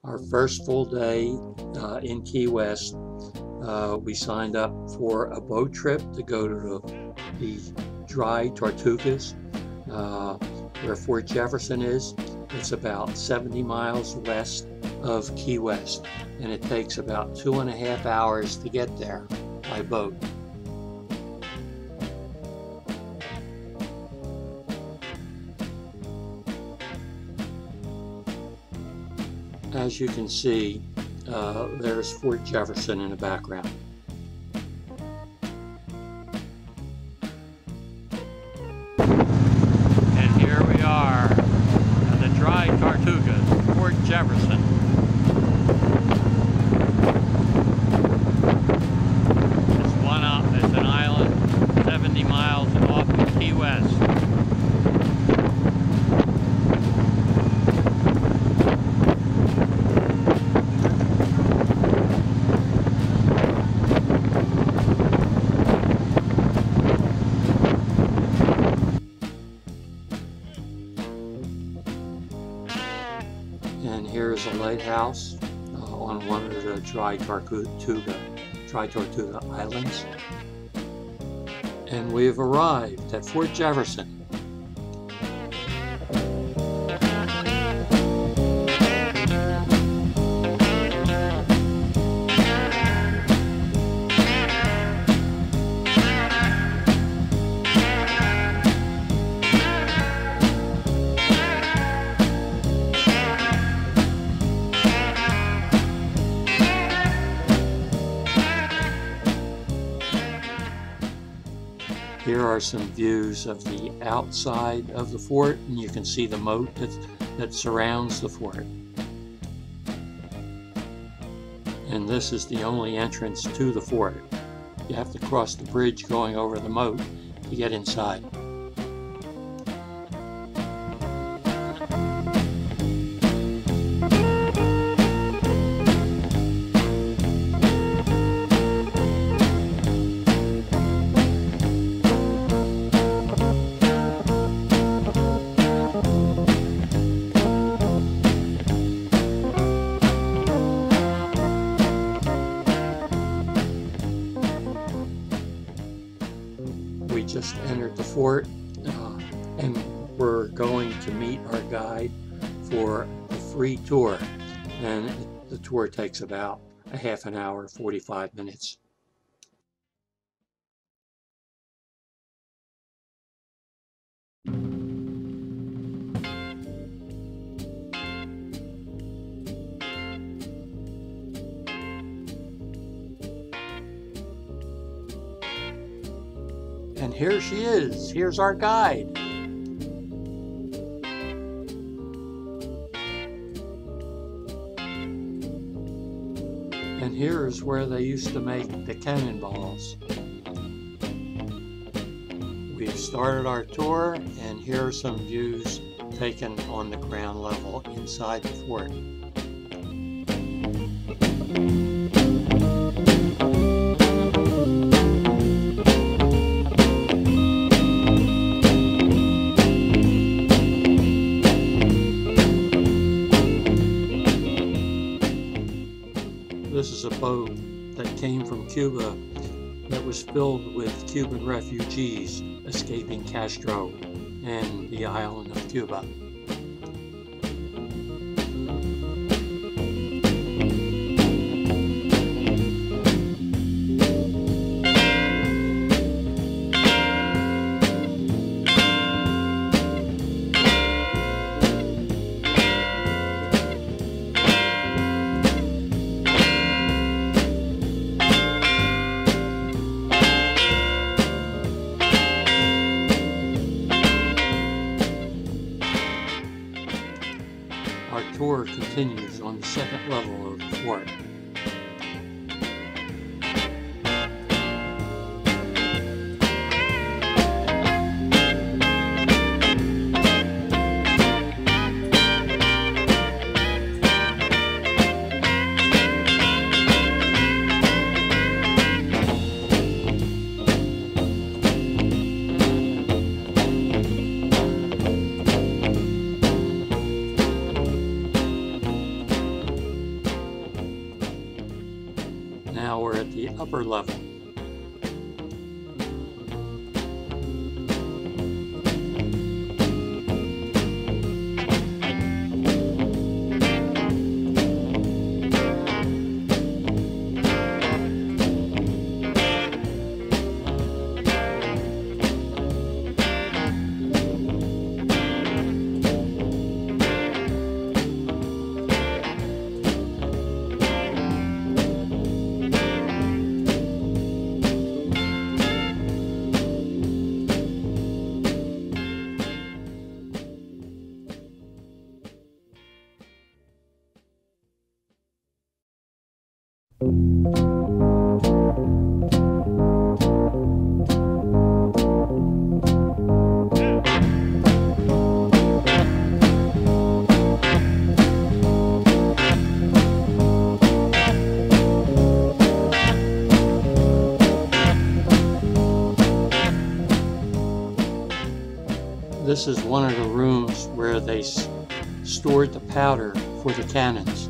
our first full day in Key West. We signed up for a boat trip to go to the Dry Tortugas, where Fort Jefferson is. It's about 70 miles west of Key West, and it takes about 2.5 hours to get there by boat. As you can see, there's Fort Jefferson in the background. And here we are at the Dry Tortugas, Fort Jefferson. It's an island 70 miles off of Key West. And here's a lighthouse on one of the Dry Tortuga Islands. And we've arrived at Fort Jefferson. Here are some views of the outside of the fort, and you can see the moat that surrounds the fort. And this is the only entrance to the fort. You have to cross the bridge going over the moat to get inside. We just entered the fort and we're going to meet our guide for a free tour, and the tour takes about a half an hour, 45 minutes. And here she is. Here's our guide. And here's where they used to make the cannonballs. We've started our tour, and here are some views taken on the ground level inside the fort. This is a boat that came from Cuba that was filled with Cuban refugees escaping Castro and the island of Cuba. Our tour continues on the second level of the fort. Now we're at the upper level. This is one of the rooms where they stored the powder for the cannons.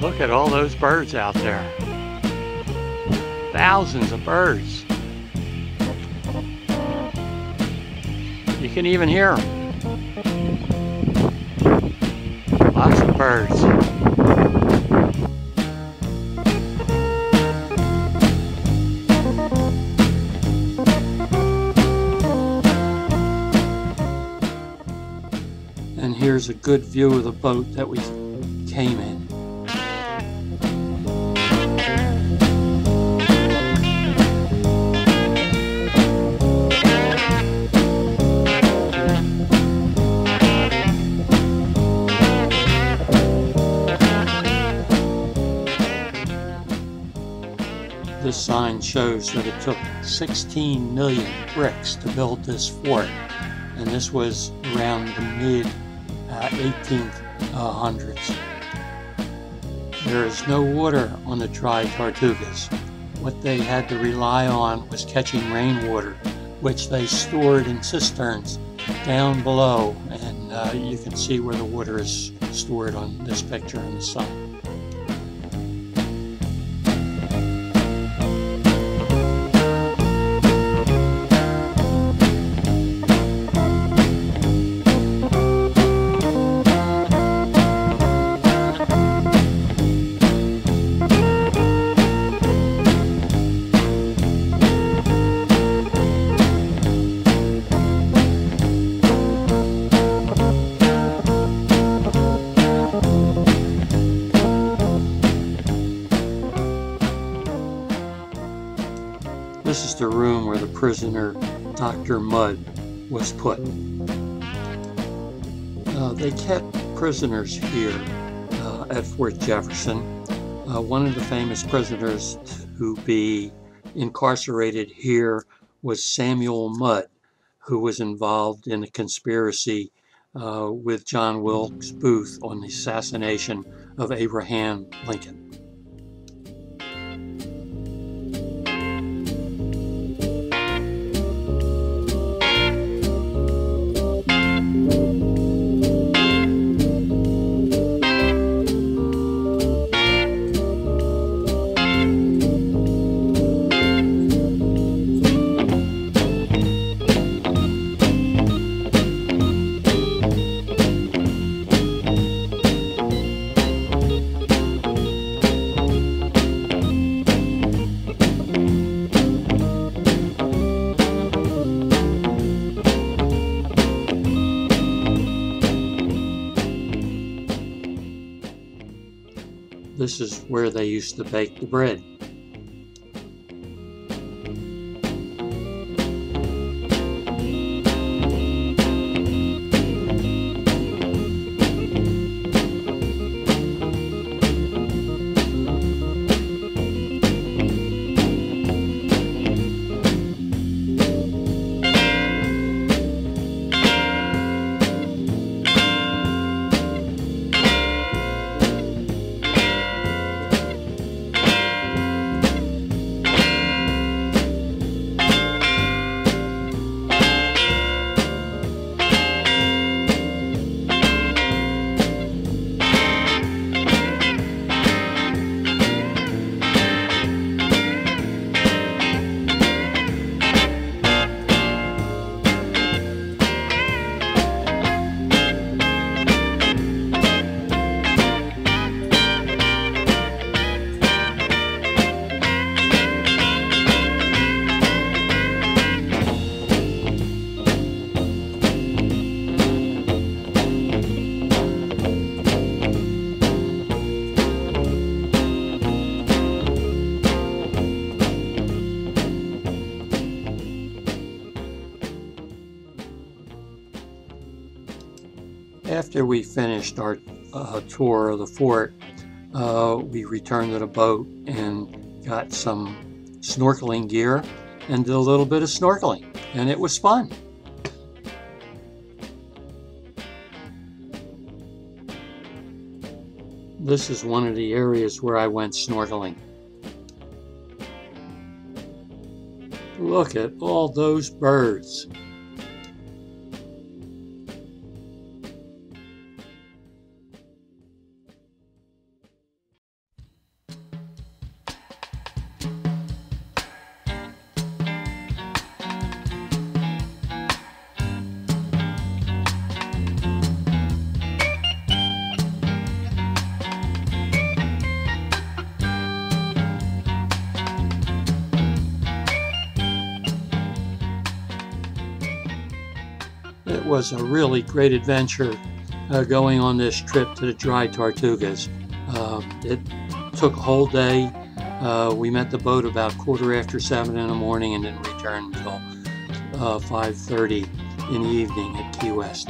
Look at all those birds out there. Thousands of birds. You can even hear them. Lots of birds. And here's a good view of the boat that we came in. This sign shows that it took 16 million bricks to build this fort, and this was around the mid-1800s. There is no water on the Dry Tortugas. What they had to rely on was catching rainwater, which they stored in cisterns down below, and you can see where the water is stored on this picture in the sun. This is the room where the prisoner, Dr. Mudd, was put. They kept prisoners here at Fort Jefferson. One of the famous prisoners to be incarcerated here was Samuel Mudd, who was involved in a conspiracy with John Wilkes Booth on the assassination of Abraham Lincoln. This is where they used to bake the bread. After we finished our tour of the fort, we returned to the boat and got some snorkeling gear and did a little bit of snorkeling, and it was fun. This is one of the areas where I went snorkeling. Look at all those birds. It was a really great adventure going on this trip to the Dry Tortugas. It took a whole day. We met the boat about 7:15 in the morning and didn't return until 5:30 in the evening at Key West.